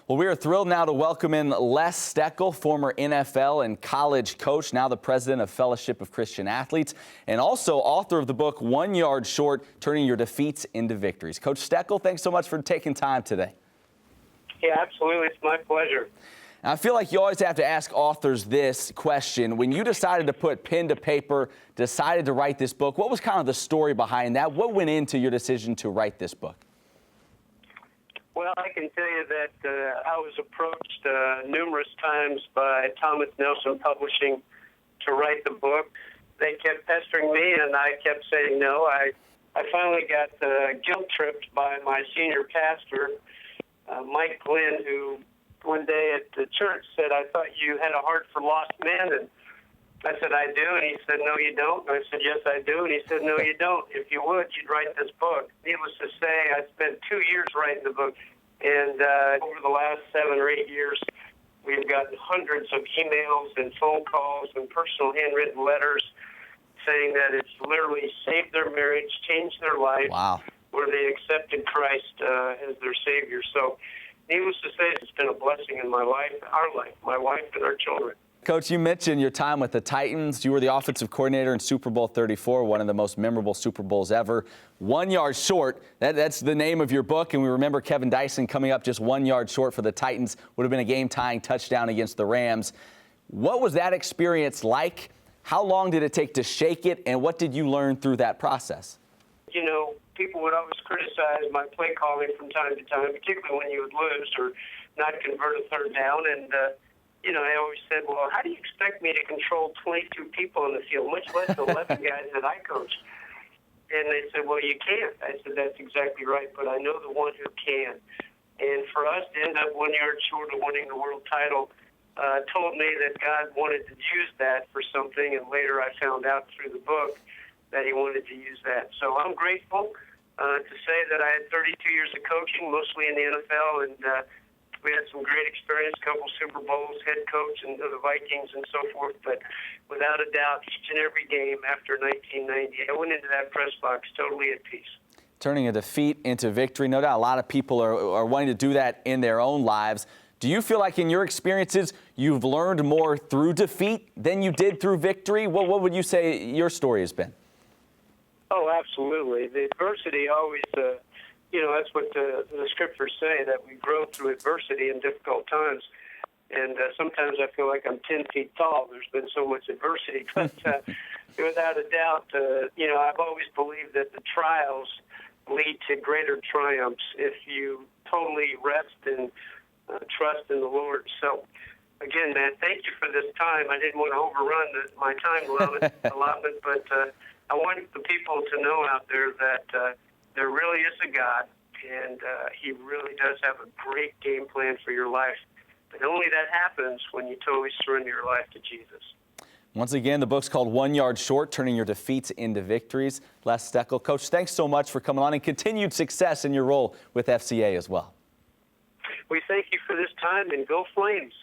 Well, we are thrilled now to welcome in Les Steckel, former NFL and college coach, now the president of Fellowship of Christian Athletes, and also author of the book 1 Yard Short, Turning Your Defeats into Victories. Coach Steckel, thanks so much for taking time today. Yeah, absolutely. It's my pleasure. Now, I feel like you always have to ask authors this question. When you decided to put pen to paper, decided to write this book, what was kind of the story behind that? What went into your decision to write this book? Well, I can tell you that I was approached numerous times by Thomas Nelson Publishing to write the book. They kept pestering me, and I kept saying no. I finally got guilt-tripped by my senior pastor, Mike Glenn, who one day at the church said, "I thought you had a heart for lost men." And I said, "I do." And he said, "No, you don't." And I said, "Yes, I do." And he said, "No, you don't. If you would, you'd write this book." Needless to say, I spent 2 years writing the book. And over the last 7 or 8 years, we've gotten hundreds of emails and phone calls and personal handwritten letters saying that it's literally saved their marriage, changed their life, Wow. where they accepted Christ as their Savior. So needless to say, it's been a blessing in my life, our life, my wife and our children. Coach, you mentioned your time with the Titans. You were the offensive coordinator in Super Bowl 34, one of the most memorable Super Bowls ever. 1 yard short, that's the name of your book, and we remember Kevin Dyson coming up just 1 yard short for the Titans. Would have been a game-tying touchdown against the Rams. What was that experience like? How long did it take to shake it, and what did you learn through that process? You know, people would always criticize my play calling from time to time, particularly when you would lose or not convert a third down. And, I always said, well, how do you expect me to control 22 people in the field, much less 11 guys that I coach? And they said, well, you can't. I said, that's exactly right, but I know the one who can. And for us to end up 1 yard short of winning the world title told me that God wanted to use that for something, and later I found out through the book that he wanted to use that. So I'm grateful to say that I had 32 years of coaching, mostly in the NFL, and we had some great experience, a couple Super Bowls, head coach and the Vikings and so forth. But without a doubt, each and every game after 1990, I went into that press box totally at peace. Turning a defeat into victory, no doubt a lot of people are wanting to do that in their own lives. Do you feel like in your experiences you've learned more through defeat than you did through victory? What would you say your story has been? Oh, absolutely. The adversity always, that's what the scriptures say, that we grow through adversity in difficult times. And sometimes I feel like I'm 10 feet tall. There's been so much adversity. But without a doubt, I've always believed that the trials lead to greater triumphs if you totally rest and trust in the Lord. So, again, man, thank you for this time. I didn't want to overrun my time allotment, but I want the people to know out there that there really is a God, and he really does have a great game plan for your life. But only that happens when you totally surrender your life to Jesus. Once again, the book's called 1 Yard Short, Turning Your Defeats into Victories. Les Steckel. Coach, thanks so much for coming on, and continued success in your role with FCA as well. We thank you for this time, and go Flames.